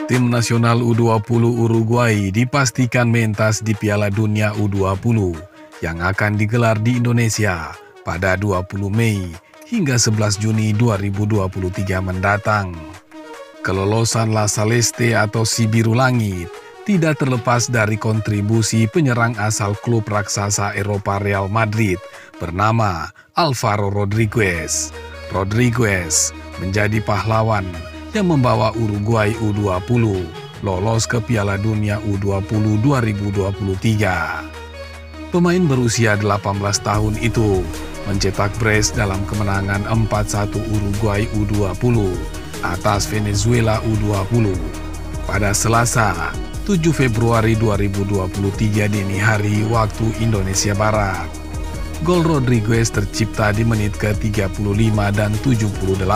Tim nasional U20 Uruguay dipastikan mentas di Piala Dunia U20 yang akan digelar di Indonesia pada 20 Mei hingga 11 Juni 2023 mendatang. Kelolosan La Celeste atau Si Biru Langit tidak terlepas dari kontribusi penyerang asal klub raksasa Eropa Real Madrid bernama Alvaro Rodriguez. Rodriguez menjadi pahlawan yang membawa Uruguay U20 lolos ke Piala Dunia U20 2023. Pemain berusia 18 tahun itu mencetak brace dalam kemenangan 4-1 Uruguay U20 atas Venezuela U20 pada Selasa 7 Februari 2023 dini hari waktu Indonesia Barat. Gol Rodriguez tercipta di menit ke-35 dan 78.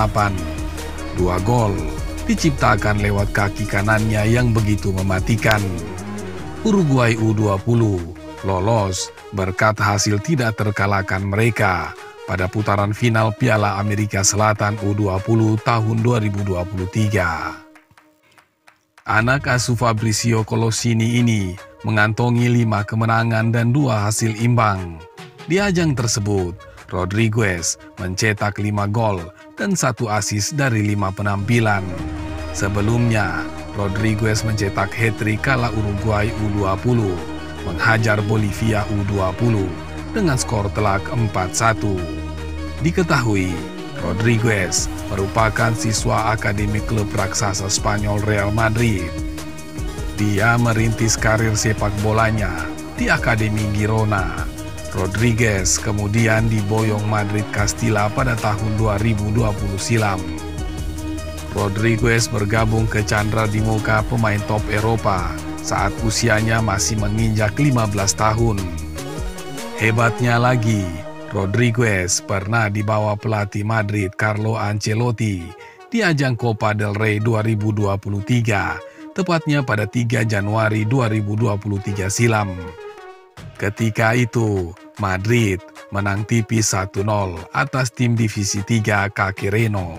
Dua gol diciptakan lewat kaki kanannya yang begitu mematikan. Uruguay U20 lolos berkat hasil tidak terkalahkan mereka pada putaran final Piala Amerika Selatan U20 tahun 2023. Anak asuh Fabrizio Colosini ini mengantongi 5 kemenangan dan 2 hasil imbang. Di ajang tersebut, Rodriguez mencetak 5 gol dan 1 assist dari 5 penampilan. Sebelumnya, Rodriguez mencetak hat-trick kala Uruguay U20 menghajar Bolivia U20 dengan skor telak 4-1. Diketahui, Rodriguez merupakan siswa akademi klub raksasa Spanyol Real Madrid. Dia merintis karir sepak bolanya di Akademi Girona. Rodriguez kemudian diboyong Madrid Castilla pada tahun 2020 silam. Rodriguez bergabung ke Chandra di Muka pemain top Eropa saat usianya masih menginjak 15 tahun. Hebatnya lagi, Rodriguez pernah dibawa pelatih Madrid Carlo Ancelotti di ajang Copa del Rey 2023, tepatnya pada 3 Januari 2023 silam. Ketika itu, Madrid menang tipis 1-0 atas tim Divisi 3 Caquereno.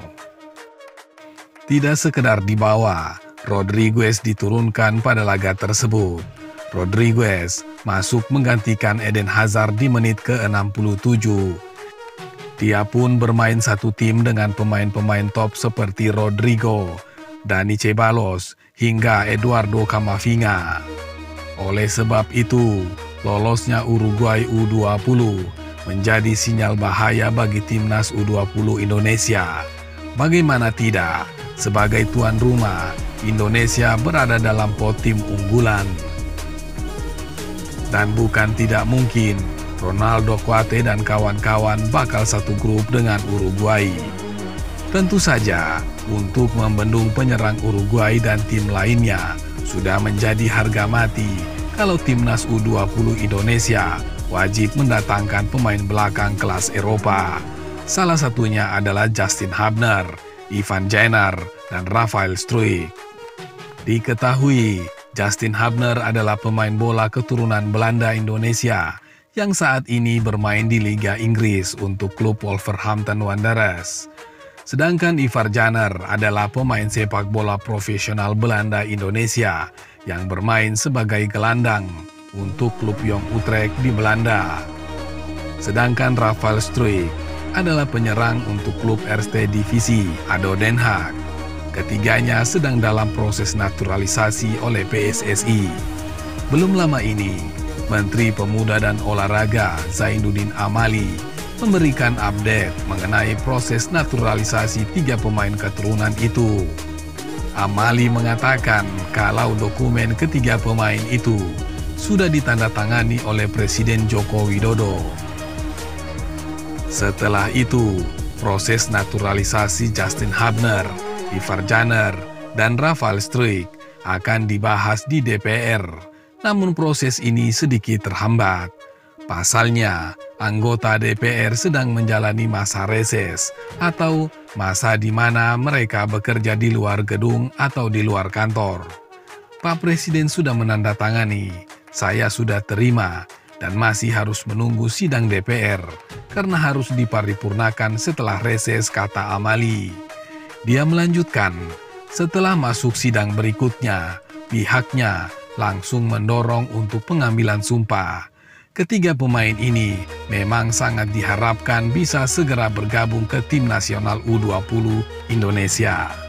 Tidak sekedar dibawa, Rodriguez diturunkan pada laga tersebut. Rodriguez masuk menggantikan Eden Hazard di menit ke-67. Dia pun bermain satu tim dengan pemain-pemain top seperti Rodrigo, Dani Ceballos, hingga Eduardo Camavinga. Oleh sebab itu, lolosnya Uruguay U20 menjadi sinyal bahaya bagi timnas U20 Indonesia. Bagaimana tidak, sebagai tuan rumah, Indonesia berada dalam pot tim unggulan. Dan bukan tidak mungkin, Ronaldo Kuate dan kawan-kawan bakal satu grup dengan Uruguay. Tentu saja, untuk membendung penyerang Uruguay dan tim lainnya, sudah menjadi harga mati kalau timnas U20 Indonesia wajib mendatangkan pemain belakang kelas Eropa. Salah satunya adalah Justin Hubner, Ivan Jainer, dan Rafael Struijk. Diketahui, Justin Hubner adalah pemain bola keturunan Belanda Indonesia yang saat ini bermain di Liga Inggris untuk klub Wolverhampton Wanderers. Sedangkan Ivan Jainer adalah pemain sepak bola profesional Belanda Indonesia yang bermain sebagai gelandang untuk klub Jong Utrecht di Belanda. Sedangkan Rafael Struijk adalah penyerang untuk klub Eerste Divisi ADO Den Haag. Ketiganya sedang dalam proses naturalisasi oleh PSSI. Belum lama ini, Menteri Pemuda dan Olahraga Zainuddin Amali memberikan update mengenai proses naturalisasi 3 pemain keturunan itu. Amali mengatakan kalau dokumen ketiga pemain itu sudah ditandatangani oleh Presiden Joko Widodo. Setelah itu, proses naturalisasi Justin Hubner, Ivan Jainer, dan Rafael Struijk akan dibahas di DPR. Namun proses ini sedikit terhambat. Pasalnya, anggota DPR sedang menjalani masa reses atau masa di mana mereka bekerja di luar gedung atau di luar kantor. Pak Presiden sudah menandatangani, saya sudah terima, dan masih harus menunggu sidang DPR karena harus diparipurnakan setelah reses, kata Amali. Dia melanjutkan, Setelah masuk sidang berikutnya, pihaknya langsung mendorong untuk pengambilan sumpah. Ketiga pemain ini memang sangat diharapkan bisa segera bergabung ke tim nasional U20 Indonesia.